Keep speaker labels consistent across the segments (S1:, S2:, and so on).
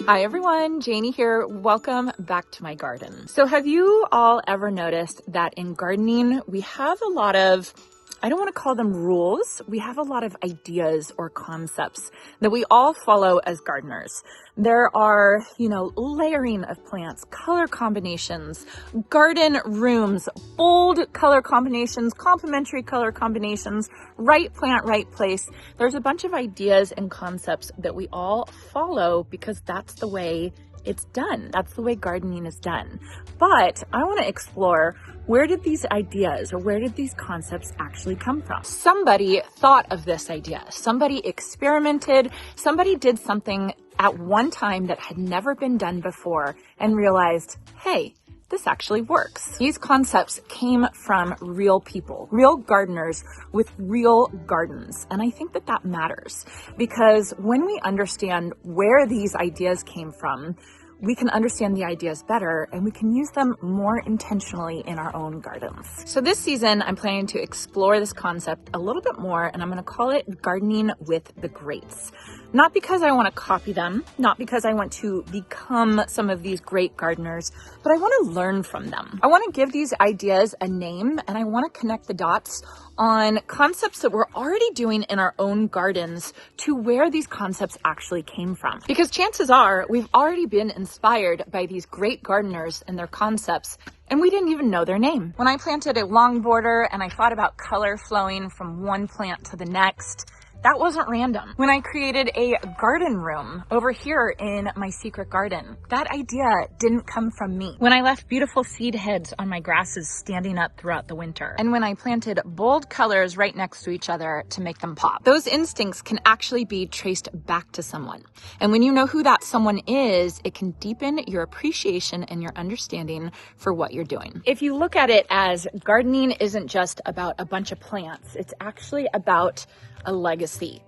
S1: Hi everyone, Janie here. Welcome back to my garden. So have you all ever noticed that in gardening, we have a lot of, I don't want to call them rules. We have a lot of ideas or concepts that we all follow as gardeners. There are, layering of plants, color combinations, garden rooms, bold color combinations, complementary color combinations, right plant, right place. There's a bunch of ideas and concepts that we all follow because that's the way it's done. That's the way gardening is done. But I want to explore, where did these ideas or where did these concepts actually come from? Somebody thought of this idea. Somebody experimented. Somebody did something at one time that had never been done before and realized, hey, this actually works. These concepts came from real people, real gardeners with real gardens. And I think that that matters because when we understand where these ideas came from, we can understand the ideas better and we can use them more intentionally in our own gardens. So this season, I'm planning to explore this concept a little bit more, and I'm going to call it Gardening with the Greats. Not because I want to copy them, not because I want to become some of these great gardeners, but I want to learn from them. I want to give these ideas a name, and I want to connect the dots on concepts that we're already doing in our own gardens to where these concepts actually came from. Because chances are we've already been inspired by these great gardeners and their concepts, and we didn't even know their name. When I planted a long border and I thought about color flowing from one plant to the next, that wasn't random. When I created a garden room over here in my secret garden, that idea didn't come from me. When I left beautiful seed heads on my grasses standing up throughout the winter, and when I planted bold colors right next to each other to make them pop, those instincts can actually be traced back to someone. And when you know who that someone is, it can deepen your appreciation and your understanding for what you're doing. If you look at it as gardening isn't just about a bunch of plants, it's actually about a legacy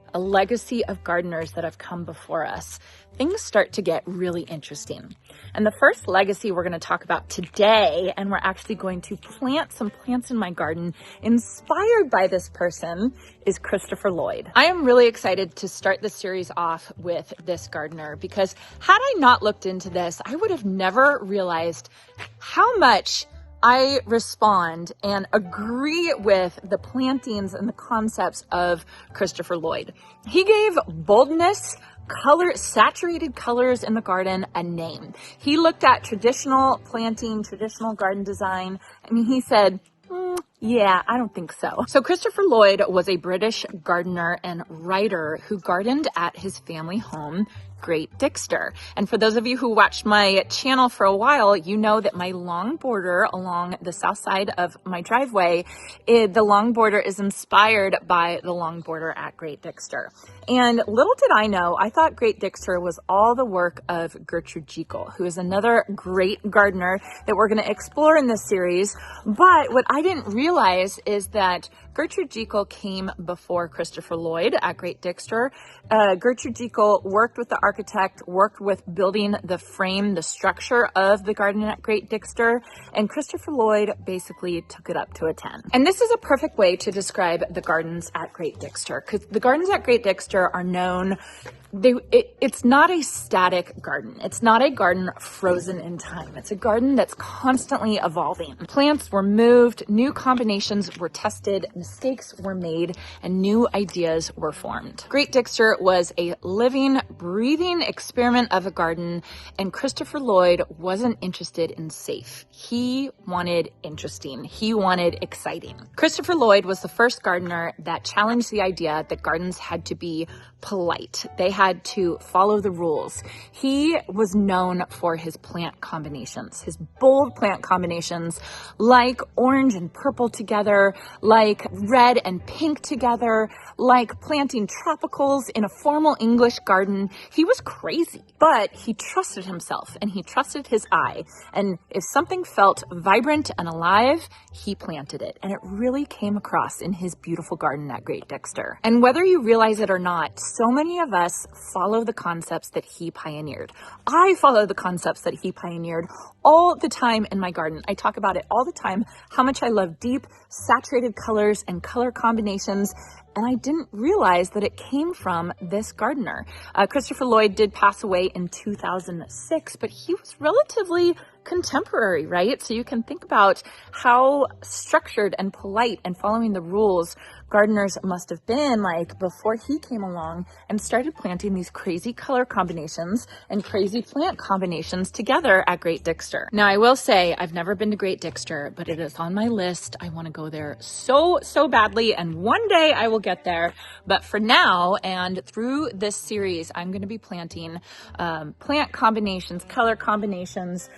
S1: of gardeners that have come before us, things start to get really interesting. And the first legacy we're going to talk about today, and we're actually going to plant some plants in my garden inspired by this person, is Christopher Lloyd. I am really excited to start this series off with this gardener because had I not looked into this, I would have never realized how much I respond and agree with the plantings and the concepts of Christopher Lloyd. He gave boldness, saturated colors in the garden a name. He looked at traditional planting, traditional garden design, and he said, yeah, I don't think so. So Christopher Lloyd was a British gardener and writer who gardened at his family home, Great Dixter. And for those of you who watched my channel for a while, you know that my long border along the south side of my driveway, the long border is inspired by the long border at Great Dixter. And little did I know, I thought Great Dixter was all the work of Gertrude Jekyll, who is another great gardener that we're going to explore in this series. But what I didn't realize is that Gertrude Jekyll came before Christopher Lloyd at Great Dixter. Gertrude Jekyll worked with the architect, worked with building the frame, the structure of the garden at Great Dixter, and Christopher Lloyd basically took it up to a 10. And this is a perfect way to describe the gardens at Great Dixter, because the gardens at Great Dixter are known, it's not a static garden. It's not a garden frozen in time. It's a garden that's constantly evolving. Plants were moved, new combinations were tested, mistakes were made, and new ideas were formed. Great Dixter was a living, breathing experiment of a garden, and Christopher Lloyd wasn't interested in safe. He wanted interesting. He wanted exciting. Christopher Lloyd was the first gardener that challenged the idea that gardens had to be polite. They had to follow the rules. He was known for his plant combinations, his bold plant combinations, like orange and purple together, like red and pink together, like planting tropicals in a formal English garden. He was crazy, but he trusted himself and he trusted his eye. And if something felt vibrant and alive, he planted it. And it really came across in his beautiful garden at Great Dixter. And whether you realize it or not, so many of us follow the concepts that he pioneered. I follow the concepts that he pioneered all the time in my garden. I talk about it all the time, how much I love deep, saturated colors and color combinations. and I didn't realize that it came from this gardener. Christopher Lloyd did pass away in 2006, but he was relatively contemporary, right? So you can think about how structured and polite and following the rules gardeners must have been like before he came along and started planting these crazy color combinations and crazy plant combinations together at Great Dixter. Now, I will say I've never been to Great Dixter, but it is on my list. I want to go there so badly, and one day I will get there. But for now, and through this series, I'm going to be planting plant combinations, color combinations,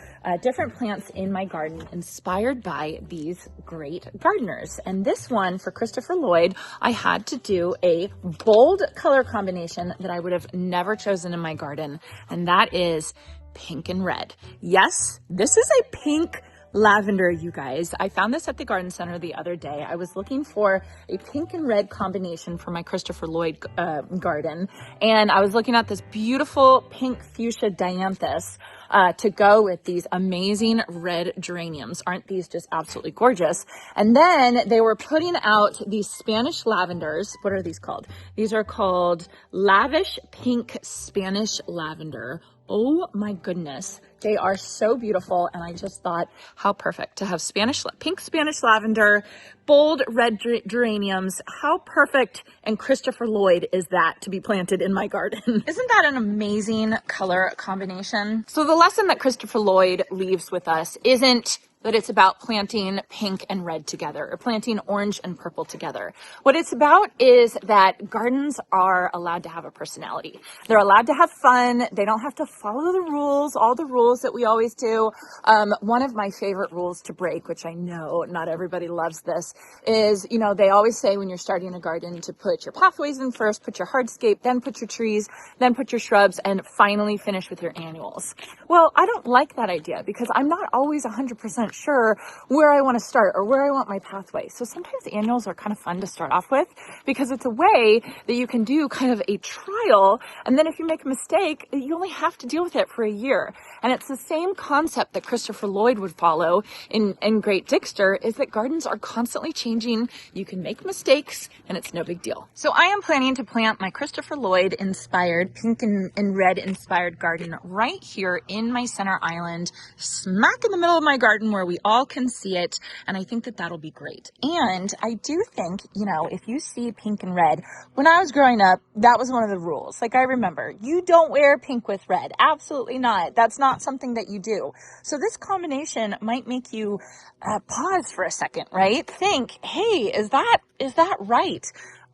S1: different plants in my garden inspired by these great gardeners. And this one for Christopher Lloyd, I had to do a bold color combination that I would have never chosen in my garden, and that is pink and red. Yes, this is a pink lavender, you guys. I found this at the garden center the other day. I was looking for a pink and red combination for my Christopher Lloyd garden, and I was looking at this beautiful pink fuchsia dianthus to go with these amazing red geraniums. Aren't these just absolutely gorgeous? And then they were putting out these Spanish lavenders. What are these called? These are called lavish pink Spanish lavender. Oh my goodness, they are so beautiful, and I just thought how perfect to have pink Spanish lavender, bold red geraniums. How perfect and Christopher Lloyd is that to be planted in my garden? Isn't that an amazing color combination? So the lesson that Christopher Lloyd leaves with us isn't that it's about planting pink and red together or planting orange and purple together. What it's about is that gardens are allowed to have a personality. They're allowed to have fun. They don't have to follow the rules, all the rules that we always do. One of my favorite rules to break, which I know not everybody loves this, is, you know, they always say when you're starting a garden to put your pathways in first, put your hardscape, then put your trees, then put your shrubs, and finally finish with your annuals. Well, I don't like that idea because I'm not always 100% sure where I want to start or where I want my pathway. So sometimes annuals are kind of fun to start off with because it's a way that you can do kind of a trial. And then if you make a mistake, you only have to deal with it for a year. And it's the same concept that Christopher Lloyd would follow in Great Dixter, is that gardens are constantly changing. You can make mistakes and it's no big deal. So I am planning to plant my Christopher Lloyd inspired pink and red inspired garden right here in my center island, smack in the middle of my garden where we all can see it. And I think that that'll be great. And I do think, you know, if you see pink and red, when I was growing up, that was one of the rules. Like I remember, you don't wear pink with red. Absolutely not. That's not something that you do. So this combination might make you pause for a second, right? Think, hey, is that right?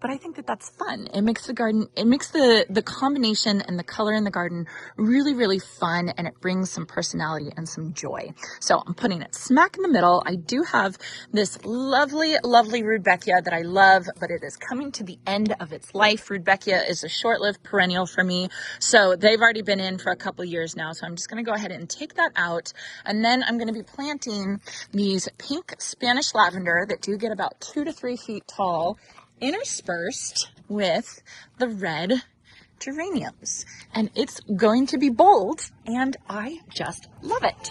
S1: But I think that that's fun. It makes the garden, it makes the combination and the color in the garden really, really fun, and it brings some personality and some joy. So I'm putting it smack in the middle. I do have this lovely, lovely Rudbeckia that I love, but it is coming to the end of its life. Rudbeckia is a short-lived perennial for me. So they've already been in for a couple years now. So I'm just going to go ahead and take that out. And then I'm going to be planting these pink Spanish lavender that do get about 2 to 3 feet tall, interspersed with the red geraniums. And it's going to be bold, and I just love it.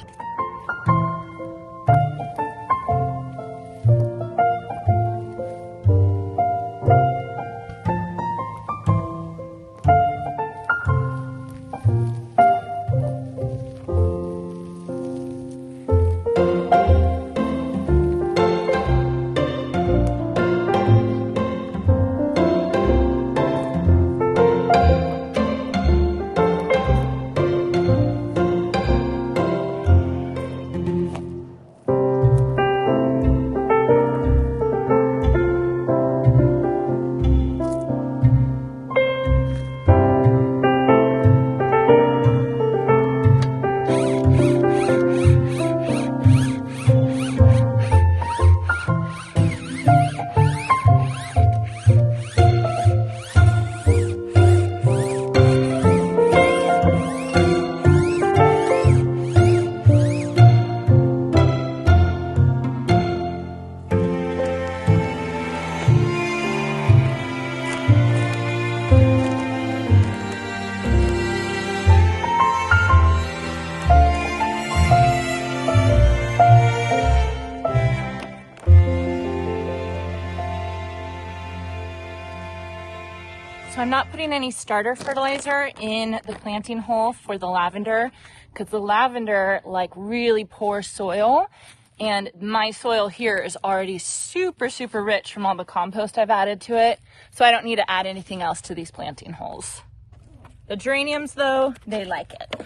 S1: So I'm not putting any starter fertilizer in the planting hole for the lavender because the lavender like really poor soil, and my soil here is already super, super rich from all the compost I've added to it. So I don't need to add anything else to these planting holes. The geraniums though, they like it.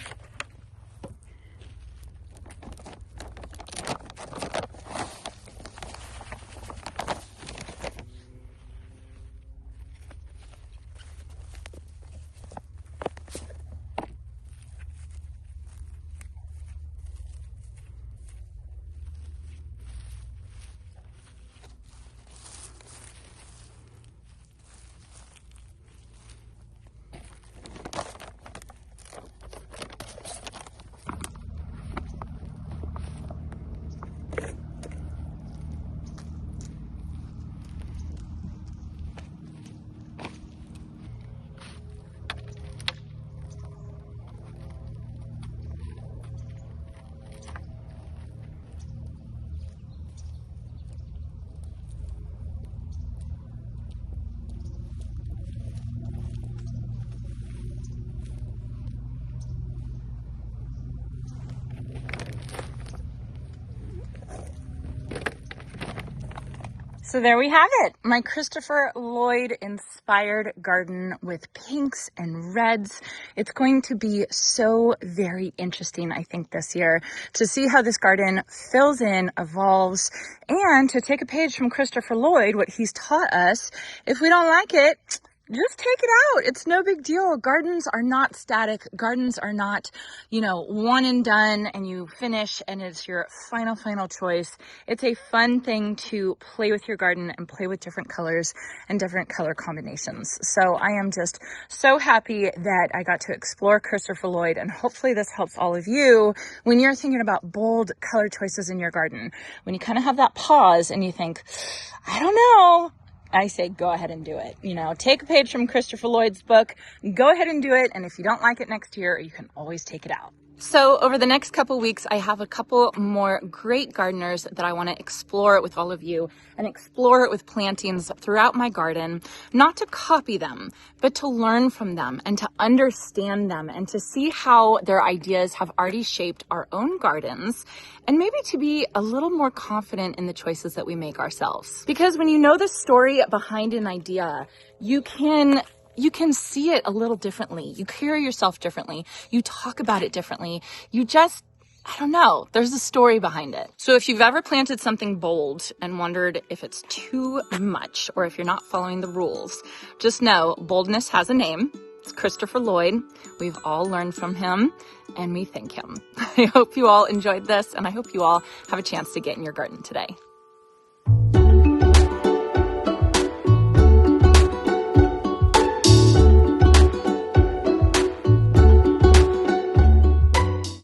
S1: So there we have it, my Christopher Lloyd inspired garden with pinks and reds. It's going to be so very interesting, I think, this year to see how this garden fills in, evolves, and to take a page from Christopher Lloyd, what he's taught us. If we don't like it, just take it out. It's no big deal. Gardens are not static. Gardens are not, one and done and you finish and it's your final choice. It's a fun thing to play with your garden and play with different colors and different color combinations. So I am just so happy that I got to explore Christopher Lloyd, and hopefully this helps all of you when you're thinking about bold color choices in your garden. When you kind of have that pause and you think, I don't know, I say, go ahead and do it. Take a page from Christopher Lloyd's book, go ahead and do it. And if you don't like it next year, you can always take it out. So over the next couple weeks, I have a couple more great gardeners that I want to explore it with all of you and explore it with plantings throughout my garden, not to copy them, but to learn from them and to understand them and to see how their ideas have already shaped our own gardens, and maybe to be a little more confident in the choices that we make ourselves. Because when you know the story behind an idea, you can see it a little differently. You carry yourself differently. You talk about it differently. I don't know, there's a story behind it. So if you've ever planted something bold and wondered if it's too much or if you're not following the rules, just know boldness has a name. It's Christopher Lloyd. We've all learned from him and we thank him. I hope you all enjoyed this, and I hope you all have a chance to get in your garden today.